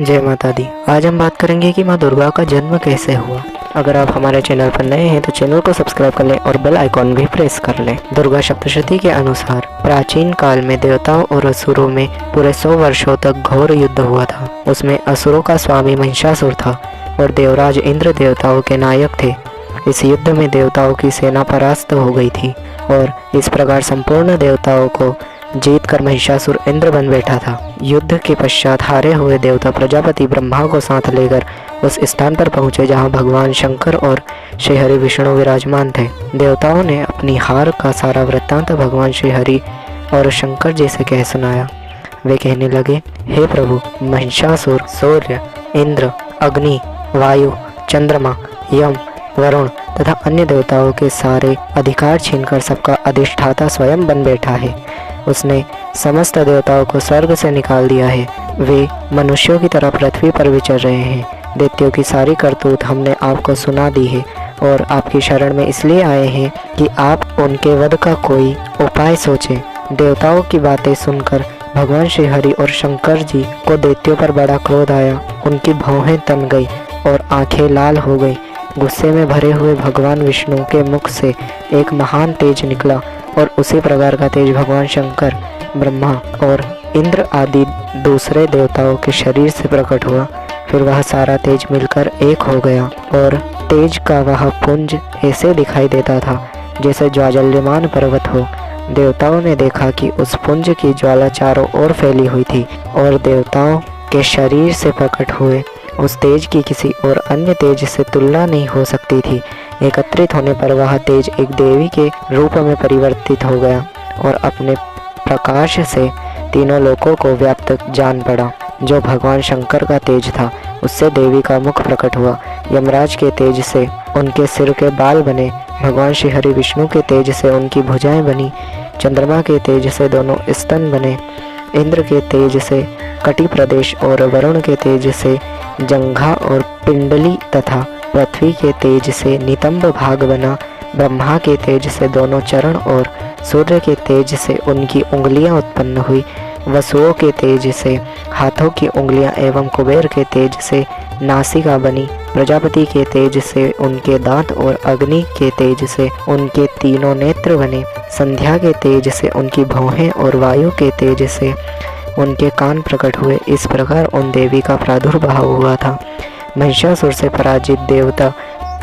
जय माता दी। आज हम बात करेंगे कि माँ दुर्गा का जन्म कैसे हुआ। अगर आप हमारे चैनल पर नए हैं तो चैनल को सब्सक्राइब कर लें और बेल आइकॉन भी प्रेस कर लें। दुर्गा सप्तशती के अनुसार प्राचीन काल में देवताओं और असुरों में पूरे 100 वर्षों तक घोर युद्ध हुआ था। उसमें असुरों का स्वामी महिषासुर था और देवराज इंद्र देवताओं के नायक थे। इस युद्ध में देवताओं की सेना परास्त हो गई थी और इस प्रकार संपूर्ण देवताओं को जीत कर महिषासुर इंद्र बन बैठा था। युद्ध के पश्चात हारे हुए देवता प्रजापति ब्रह्मा को साथ लेकर उस स्थान पर पहुंचे जहां भगवान शंकर और श्रीहरि विष्णु विराजमान थे। देवताओं ने अपनी हार का सारा वृत्तांत भगवान श्रीहरि और शंकर जी से कह सुनाया। वे कहने लगे, हे प्रभु, महिषासुर सूर्य, इंद्र, अग्नि, वायु, चंद्रमा, यम, वरुण तथा अन्य देवताओं के सारे अधिकार छीनकर सबका अधिष्ठाता स्वयं बन बैठा है। उसने समस्त देवताओं को स्वर्ग से निकाल दिया है। वे मनुष्यों की तरह पृथ्वी पर विचर रहे हैं। दैत्यों की सारी करतूत हमने आपको सुना दी है और आपकी शरण में इसलिए आए हैं कि आप उनके वध का कोई उपाय सोचें। देवताओं की बातें सुनकर भगवान श्री हरि और शंकर जी को दैत्यों पर बड़ा क्रोध आया। उनकी भौहें तन गई और आंखें लाल हो गई। गुस्से में भरे हुए भगवान विष्णु के मुख से एक महान तेज निकला और उसी प्रकार का तेज भगवान शंकर, ब्रह्मा और इंद्र आदि दूसरे देवताओं के शरीर से प्रकट हुआ। फिर वह सारा तेज मिलकर एक हो गया और तेज का वह पुंज ऐसे दिखाई देता था जैसे ज्वाजल्यमान पर्वत हो। देवताओं ने देखा कि उस पुंज की ज्वाला चारों ओर फैली हुई थी और देवताओं के शरीर से प्रकट हुए उस तेज की किसी और अन्य तेज से तुलना नहीं हो सकती थी। एकत्रित होने पर वह तेज एक देवी के रूप में परिवर्तित हो गया और अपने प्रकाश से तीनों लोकों को व्याप्त जान पड़ा। जो भगवान शंकर का तेज था उससे देवी का मुख प्रकट हुआ। यमराज के तेज से उनके सिर के बाल बने। भगवान श्री हरि विष्णु के तेज से उनकी भुजाएं बनी। चंद्रमा के तेज से दोनों स्तन बने। इंद्र के तेज से कटी प्रदेश और वरुण के तेज से जंघा और पिंडली तथा पृथ्वी के तेज से नितंब भाग बना। ब्रह्मा के तेज से दोनों चरण और सूर्य के तेज से उनकी उंगलियां उत्पन्न हुई। वसुओं के तेज से हाथों की उंगलियां एवं कुबेर के तेज से नासिका बनी। प्रजापति के तेज से उनके दांत और अग्नि के तेज से उनके तीनों नेत्र बने। संध्या के तेज से उनकी भौहें और वायु के तेज से उनके कान प्रकट हुए। इस प्रकार उन देवी का प्रादुर्भाव हुआ था। महिषासुर से पराजित देवता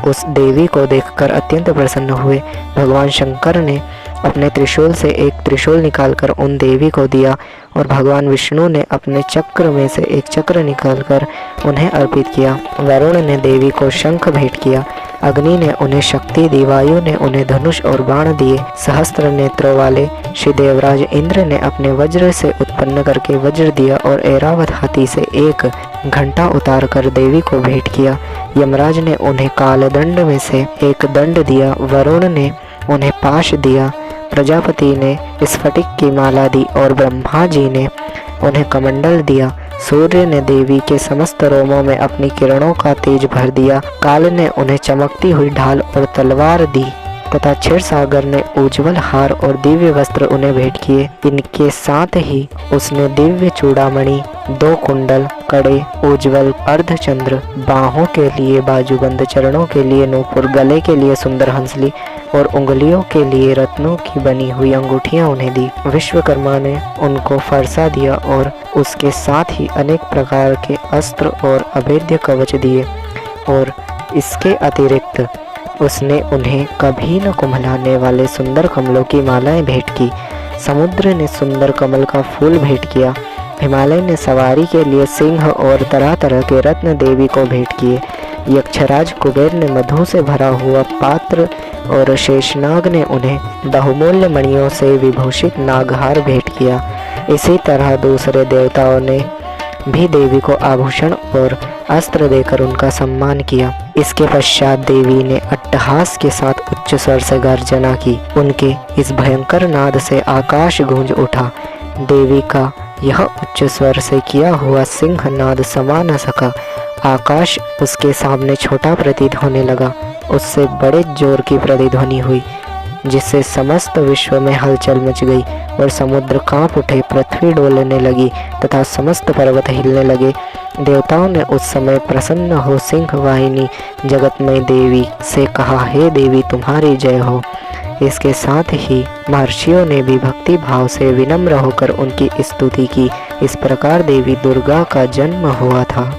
उस देवी को देखकर अत्यंत प्रसन्न हुए। भगवान शंकर ने अपने त्रिशूल से एक त्रिशूल निकालकर उन देवी को दिया और भगवान विष्णु ने अपने चक्र में से एक चक्र निकालकर उन्हें अर्पित किया। वरुण ने देवी को शंख भेंट किया। अग्नि ने उन्हें शक्ति दी। वायु ने उन्हें धनुष और बाण दिए। सहस्त्र नेत्रों वाले श्री देवराज इंद्र ने अपने वज्र से उत्पन्न करके वज्र दिया और ऐरावत हाथी से एक घंटा उतार कर देवी को भेंट किया। यमराज ने उन्हें कालदंड में से एक दंड दिया। वरुण ने उन्हें पाश दिया। प्रजापति ने स्फटिक की माला दी और ब्रह्मा जी ने उन्हें कमंडल दिया। सूर्य ने देवी के समस्त रोमों में अपनी किरणों का तेज भर दिया। काल ने उन्हें चमकती हुई ढाल और तलवार दी तथा क्षीर सागर ने उज्ज्वल हार और दिव्य वस्त्र उन्हें भेंट किए। इनके साथ ही उसने दिव्य चूड़ामणि, 2 कुंडल, कड़े, उज्ज्वल अर्धचंद्र, बाहों के लिए बाजूबंद, चरणों के लिए नूपुर, गले के लिए सुंदर हंसली और उंगलियों के लिए रत्नों की बनी हुई अंगूठियां उन्हें दी। विश्वकर्मा ने उनको फरसा दिया और उसके साथ ही अनेक प्रकार के अस्त्र और अभेद्य कवच दिए और इसके अतिरिक्त उसने उन्हें कभी न कुम्हलाने वाले सुंदर कमलों की मालाएं भेंट की। समुद्र ने सुंदर कमल का फूल भेंट किया। हिमालय ने सवारी के लिए सिंह और तरह तरह के रत्न देवी को भेंट किए। यक्षराज कुबेर ने मधु से भरा हुआ पात्र और शेषनाग ने उन्हें बहुमूल्य मणियों से विभूषित नागहार भेंट किया। इसी तरह दूसरे देवताओं ने भी देवी को आभूषण और अस्त्र देकर उनका सम्मान किया। इसके पश्चात देवी ने अट्टहास के साथ उच्च स्वर से गर्जना की। उनके इस भयंकर नाद से आकाश गूंज उठा। देवी का यह उच्च स्वर से किया हुआ सिंह नाद समा न सका। आकाश उसके सामने छोटा प्रतीत होने लगा। उससे बड़े जोर की प्रतिध्वनि हुई। जिससे समस्त विश्व में हलचल मच गई और समुद्र कांप उठे, पृथ्वी डोलने लगी तथा समस्त पर्वत हिलने लगे। देवताओं ने उस समय प्रसन्न हो सिंह वाहिनी जगतमयी देवी से कहा, हे देवी तुम्हारी जय हो। इसके साथ ही महर्षियों ने भी भक्ति भाव से विनम्र होकर उनकी स्तुति की। इस प्रकार देवी दुर्गा का जन्म हुआ था।